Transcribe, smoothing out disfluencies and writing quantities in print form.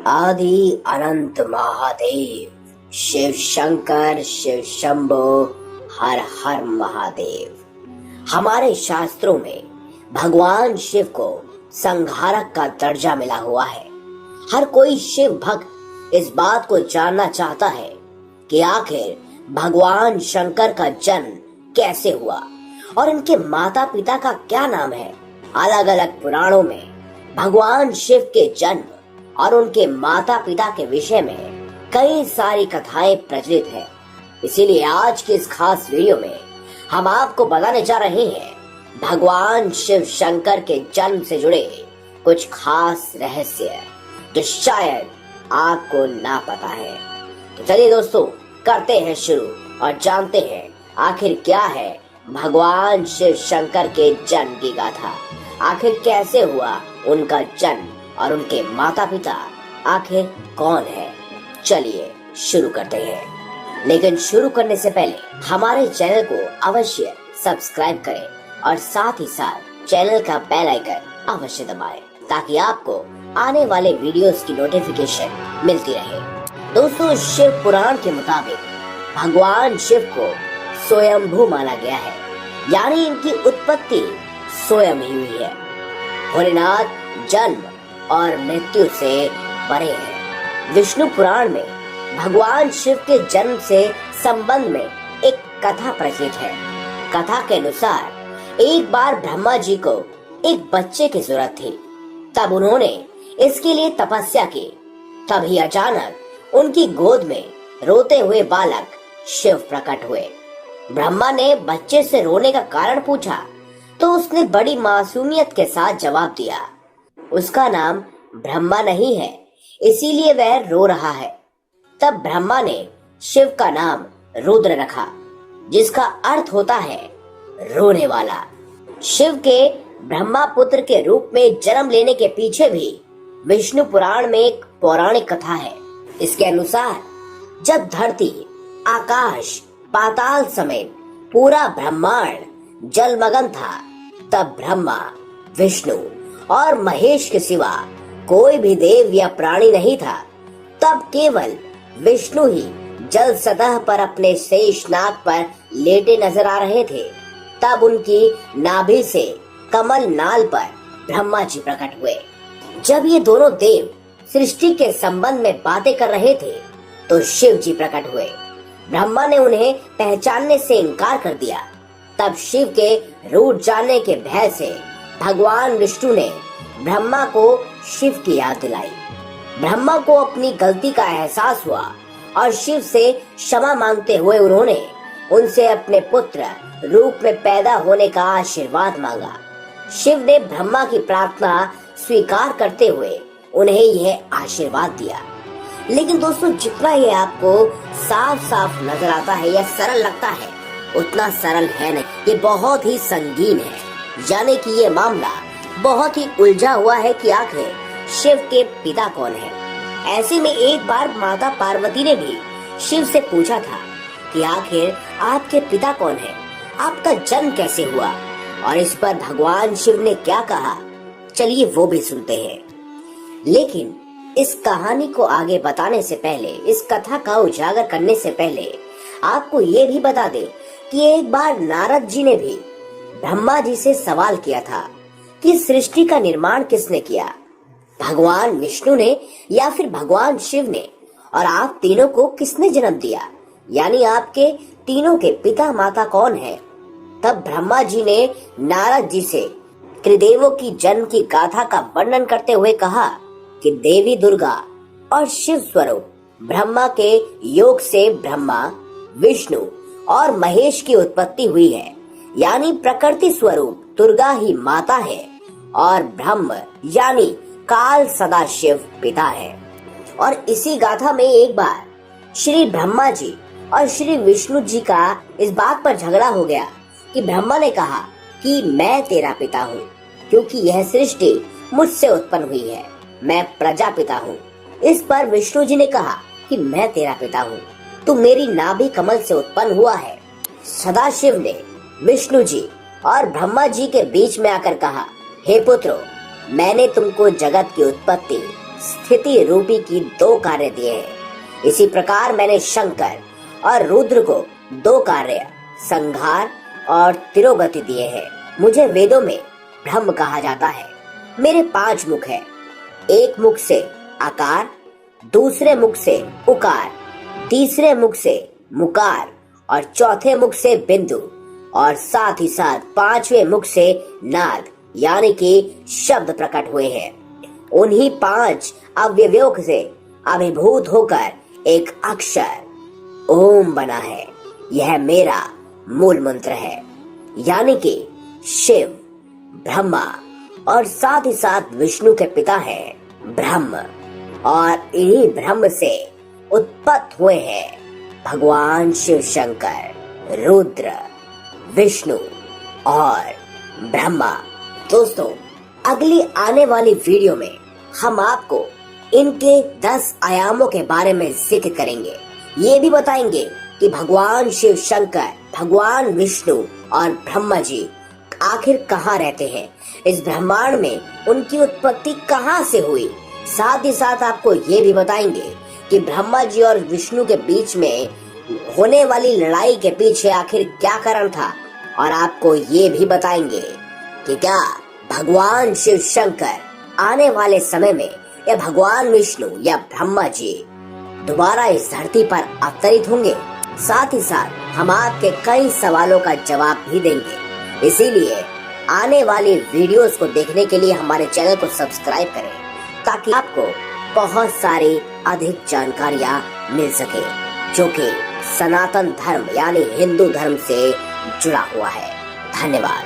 आदि अनंत महादेव, शिव शंकर शिव शंभो, हर हर महादेव। हमारे शास्त्रों में भगवान शिव को संहारक का दर्जा मिला हुआ है। हर कोई शिव भक्त इस बात को जानना चाहता है कि आखिर भगवान शंकर का जन्म कैसे हुआ और इनके माता पिता का क्या नाम है। अलग अलग पुराणों में भगवान शिव के जन्म और उनके माता पिता के विषय में कई सारी कथाएं प्रचलित हैं। इसीलिए आज के इस खास वीडियो में हम आपको बताने जा रहे हैं भगवान शिव शंकर के जन्म से जुड़े कुछ खास रहस्य जो शायद आपको ना पता है। तो चलिए दोस्तों, करते हैं शुरू और जानते हैं आखिर क्या है भगवान शिव शंकर के जन्म की गाथा। आखिर कैसे हुआ उनका जन्म और उनके माता पिता आखिर कौन है। चलिए शुरू करते हैं, लेकिन शुरू करने से पहले हमारे चैनल को अवश्य सब्सक्राइब करें और साथ ही साथ चैनल का बेल आइकन अवश्य दबाएं ताकि आपको आने वाले वीडियोस की नोटिफिकेशन मिलती रहे। दोस्तों, शिव पुराण के मुताबिक भगवान शिव को स्वयंभू माना गया है, यानी इनकी उत्पत्ति स्वयं ही हुई है। भोलेनाथ जन्म और मृत्यु से परे है। विष्णु पुराण में भगवान शिव के जन्म से संबंध में एक कथा प्रचलित है। कथा के अनुसार एक बार ब्रह्मा जी को एक बच्चे की जरूरत थी। तब उन्होंने इसके लिए तपस्या की। तभी अचानक उनकी गोद में रोते हुए बालक शिव प्रकट हुए। ब्रह्मा ने बच्चे से रोने का कारण पूछा तो उसने बड़ी मासूमियत के साथ जवाब दिया, उसका नाम ब्रह्मा नहीं है, इसीलिए वह रो रहा है। तब ब्रह्मा ने शिव का नाम रुद्र रखा, जिसका अर्थ होता है रोने वाला। शिव के ब्रह्मा पुत्र के रूप में जन्म लेने के पीछे भी विष्णु पुराण में एक पौराणिक कथा है। इसके अनुसार जब धरती, आकाश, पाताल समेत पूरा ब्रह्मांड जलमग्न था, तब ब्रह्मा, विष्णु और महेश के सिवा कोई भी देव या प्राणी नहीं था। तब केवल विष्णु ही जल सतह पर अपने शेष नाग पर लेटे नजर आ रहे थे। तब उनकी नाभि से कमल नाल पर ब्रह्मा जी प्रकट हुए। जब ये दोनों देव सृष्टि के संबंध में बातें कर रहे थे तो शिव जी प्रकट हुए। ब्रह्मा ने उन्हें पहचानने से इनकार कर दिया। तब शिव के रूठ जाने के भय से भगवान विष्णु ने ब्रह्मा को शिव की याद दिलाई। ब्रह्मा को अपनी गलती का एहसास हुआ और शिव से क्षमा मांगते हुए उन्होंने उनसे अपने पुत्र रूप में पैदा होने का आशीर्वाद मांगा। शिव ने ब्रह्मा की प्रार्थना स्वीकार करते हुए उन्हें यह आशीर्वाद दिया। लेकिन दोस्तों, जितना ये आपको साफ साफ नजर आता है या सरल लगता है, उतना सरल है नहीं। ये बहुत ही संगीन है, यानी कि ये मामला बहुत ही उलझा हुआ है कि आखिर शिव के पिता कौन है। ऐसे में एक बार माता पार्वती ने भी शिव से पूछा था कि आखिर आपके पिता कौन है, आपका जन्म कैसे हुआ, और इस पर भगवान शिव ने क्या कहा, चलिए वो भी सुनते हैं। लेकिन इस कहानी को आगे बताने से पहले, इस कथा का उजागर करने से पहले आपको ये भी बता दें कि एक बार नारद जी ने भी ब्रह्मा जी से सवाल किया था कि सृष्टि का निर्माण किसने किया, भगवान विष्णु ने या फिर भगवान शिव ने, और आप तीनों को किसने जन्म दिया, यानी आपके तीनों के पिता माता कौन है। तब ब्रह्मा जी ने नारद जी से त्रिदेवों की जन्म की गाथा का वर्णन करते हुए कहा कि देवी दुर्गा और शिव स्वरूप ब्रह्मा के योग से ब्रह्मा, विष्णु और महेश की उत्पत्ति हुई है, यानी प्रकृति स्वरूप दुर्गा ही माता है और ब्रह्म यानी काल सदाशिव पिता है। और इसी गाथा में एक बार श्री ब्रह्मा जी और श्री विष्णु जी का इस बात पर झगड़ा हो गया कि ब्रह्मा ने कहा कि मैं तेरा पिता हूँ क्योंकि यह सृष्टि मुझसे उत्पन्न हुई है, मैं प्रजापिता हूँ। इस पर विष्णु जी ने कहा कि मैं तेरा पिता हूँ, तू मेरी नाभि कमल से उत्पन्न हुआ है। सदाशिव ने विष्णु जी और ब्रह्मा जी के बीच में आकर कहा, हे पुत्रो, मैंने तुमको जगत की उत्पत्ति स्थिति रूपी की 2 कार्य दिए हैं। इसी प्रकार मैंने शंकर और रुद्र को 2 कार्य, संहार और तिरोगति दिए हैं। मुझे वेदों में ब्रह्म कहा जाता है। मेरे 5 मुख हैं। एक मुख से आकार, दूसरे मुख से उकार, तीसरे मुख से मुकार और चौथे मुख से बिंदु और साथ ही साथ 5वें मुख से नाद यानी कि शब्द प्रकट हुए हैं। उन्हीं 5 अवयवों से अभिभूत होकर एक अक्षर ओम बना है। यह मेरा मूल मंत्र है, यानी कि शिव, ब्रह्मा और साथ ही साथ विष्णु के पिता हैं ब्रह्म, और इन्हीं ब्रह्म से उत्पन्न हुए हैं भगवान शिव शंकर, रुद्र, विष्णु और ब्रह्मा। दोस्तों, अगली आने वाली वीडियो में हम आपको इनके 10 आयामों के बारे में जिक्र करेंगे। ये भी बताएंगे कि भगवान शिव शंकर, भगवान विष्णु और ब्रह्मा जी आखिर कहाँ रहते हैं, इस ब्रह्मांड में उनकी उत्पत्ति कहाँ से हुई। साथ ही साथ आपको ये भी बताएंगे कि ब्रह्मा जी और विष्णु के बीच में होने वाली लड़ाई के पीछे आखिर क्या कारण था, और आपको ये भी बताएंगे कि क्या भगवान शिव शंकर आने वाले समय में या भगवान विष्णु या ब्रह्मा जी दोबारा इस धरती पर अवतरित होंगे। साथ ही साथ हम आपके कई सवालों का जवाब भी देंगे। इसीलिए आने वाली वीडियोस को देखने के लिए हमारे चैनल को सब्सक्राइब करें, ताकि आपको बहुत सारी अधिक जानकारियाँ मिल सके जो कि सनातन धर्म यानी हिंदू धर्म से जुड़ा हुआ है। धन्यवाद।